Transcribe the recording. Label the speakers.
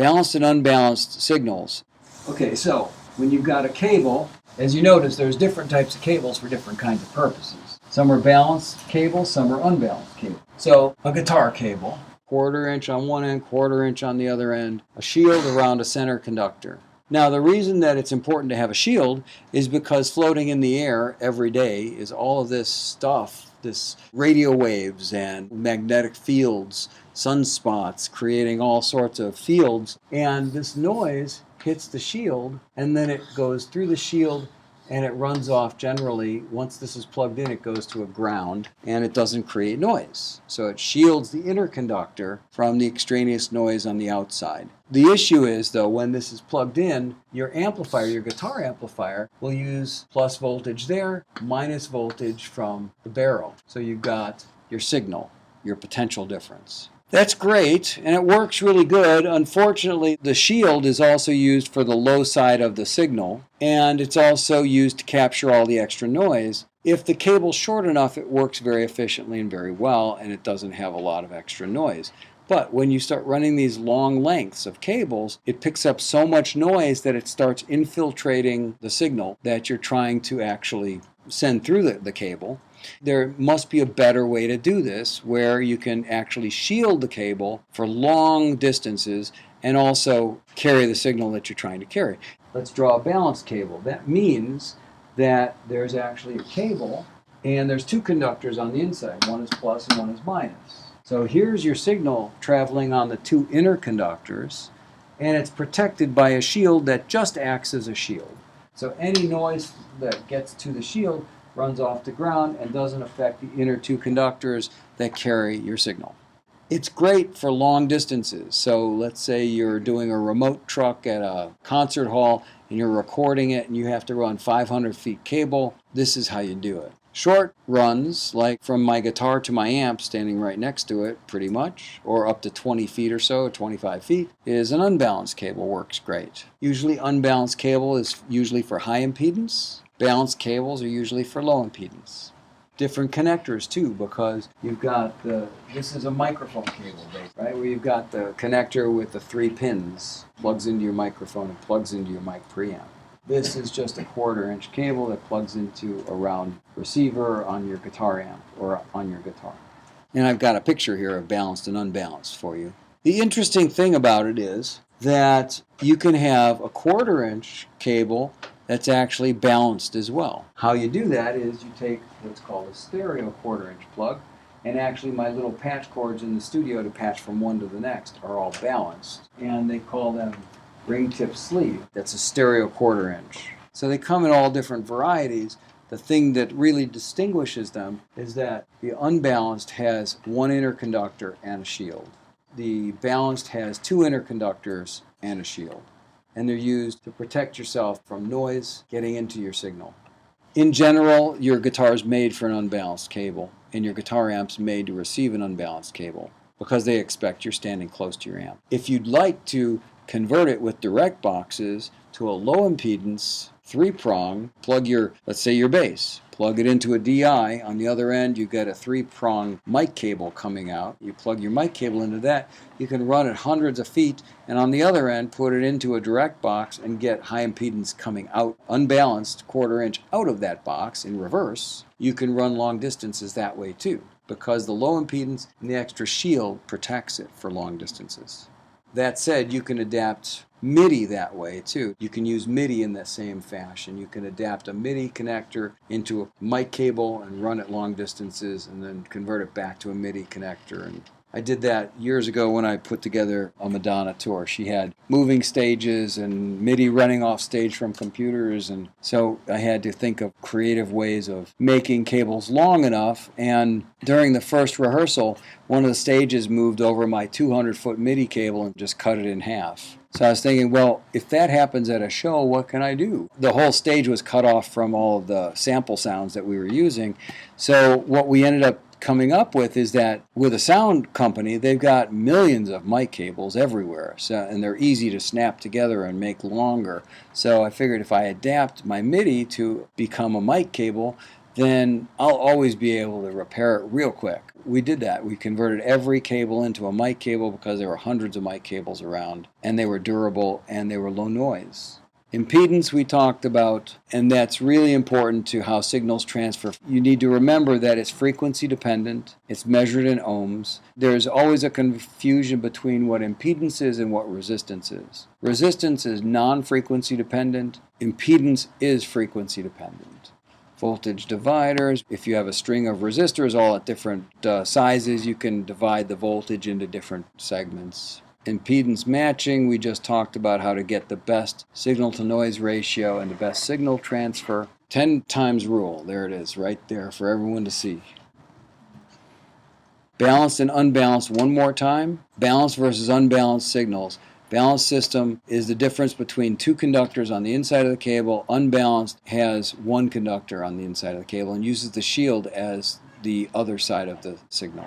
Speaker 1: Balanced and unbalanced signals. Okay, so when you've got a cable, as you notice, there's different types of cables for different kinds of purposes. Some are balanced cables, some are unbalanced cables. So a guitar cable, 1/4 inch on one end, 1/4 inch on the other end, a shield around a center conductor. Now, the reason that it's important to have a shield is because floating in the air every day is all of this stuff, this radio waves and magnetic fields, sunspots, creating all sorts of fields. And this noise hits the shield, and then it goes through the shield, and it runs off generally. Once this is plugged in, it goes to a ground, and it doesn't create noise. So it shields the inner conductor from the extraneous noise on the outside. The issue is, though, when this is plugged in, your amplifier, your guitar amplifier, will use plus voltage there, minus voltage from the barrel. So you've got your signal, your potential difference. That's great, and it works really good. Unfortunately, the shield is also used for the low side of the signal, and it's also used to capture all the extra noise. If the cable's short enough, it works very efficiently and very well, and it doesn't have a lot of extra noise. But when you start running these long lengths of cables, it picks up so much noise that it starts infiltrating the signal that you're trying to actually send through the cable. There must be a better way to do this where you can actually shield the cable for long distances and also carry the signal that you're trying to carry. Let's draw a balanced cable. That means that there's actually a cable and there's two conductors on the inside. One is plus and one is minus. So here's your signal traveling on the two inner conductors, and it's protected by a shield that just acts as a shield. So any noise that gets to the shield runs off the ground and doesn't affect the inner two conductors that carry your signal. It's great for long distances. So let's say you're doing a remote truck at a concert hall and you're recording it and you have to run 500 feet cable. This is how you do it. Short runs, like from my guitar to my amp standing right next to it, pretty much, or up to 20 feet or so, 25 feet, is an unbalanced cable. Works great. Usually unbalanced cable is usually for high impedance. Balanced cables are usually for low impedance. Different connectors too, because you've got this is a microphone cable, right? Where you've got the connector with the 3 pins, plugs into your microphone and plugs into your mic preamp. This is just a 1/4 inch cable that plugs into a round receiver on your guitar amp or on your guitar. And I've got a picture here of balanced and unbalanced for you. The interesting thing about it is that you can have a 1/4 inch cable that's actually balanced as well. How you do that is you take what's called a stereo 1/4 inch plug, and actually my little patch cords in the studio to patch from one to the next are all balanced, and they call them ring tip sleeve. That's a stereo 1/4 inch. So they come in all different varieties. The thing that really distinguishes them is that the unbalanced has one inner conductor and a shield. The balanced has 2 inner conductors and a shield. And they're used to protect yourself from noise getting into your signal. In general, your guitar is made for an unbalanced cable, and your guitar amp's made to receive an unbalanced cable because they expect you're standing close to your amp. If you'd like to convert it with direct boxes to a low impedance 3-prong, plug your, let's say your bass, plug it into a DI. On the other end, you get a 3-prong mic cable coming out. You plug your mic cable into that. You can run it hundreds of feet, and on the other end, put it into a direct box and get high impedance coming out, unbalanced 1/4 inch out of that box in reverse. You can run long distances that way too, because the low impedance and the extra shield protects it for long distances. That said, you can adapt MIDI that way too. You can use MIDI in that same fashion. You can adapt a MIDI connector into a mic cable and run it long distances and then convert it back to a MIDI connector. And I did that years ago when I put together a Madonna tour. She had moving stages and MIDI running off stage from computers, and so I had to think of creative ways of making cables long enough. And during the first rehearsal, one of the stages moved over my 200-foot MIDI cable and just cut it in half. So I was thinking, well, if that happens at a show, what can I do? The whole stage was cut off from all of the sample sounds that we were using. So what we ended up coming up with is that with a sound company, they've got millions of mic cables everywhere, and they're easy to snap together and make longer. So I figured if I adapt my MIDI to become a mic cable, then I'll always be able to repair it real quick. We did that. We converted every cable into a mic cable because there were hundreds of mic cables around, and they were durable and they were low noise. Impedance we talked about, and that's really important to how signals transfer. You need to remember that it's frequency dependent, it's measured in ohms. There's always a confusion between what impedance is and what resistance is. Resistance is non-frequency dependent, impedance is frequency dependent. Voltage dividers, if you have a string of resistors all at different sizes, you can divide the voltage into different segments. Impedance matching, we just talked about how to get the best signal-to-noise ratio and the best signal transfer. 10 times rule, there it is, right there for everyone to see. Balanced and unbalanced, one more time. Balanced versus unbalanced signals. Balanced system is the difference between two conductors on the inside of the cable. Unbalanced has one conductor on the inside of the cable and uses the shield as the other side of the signal.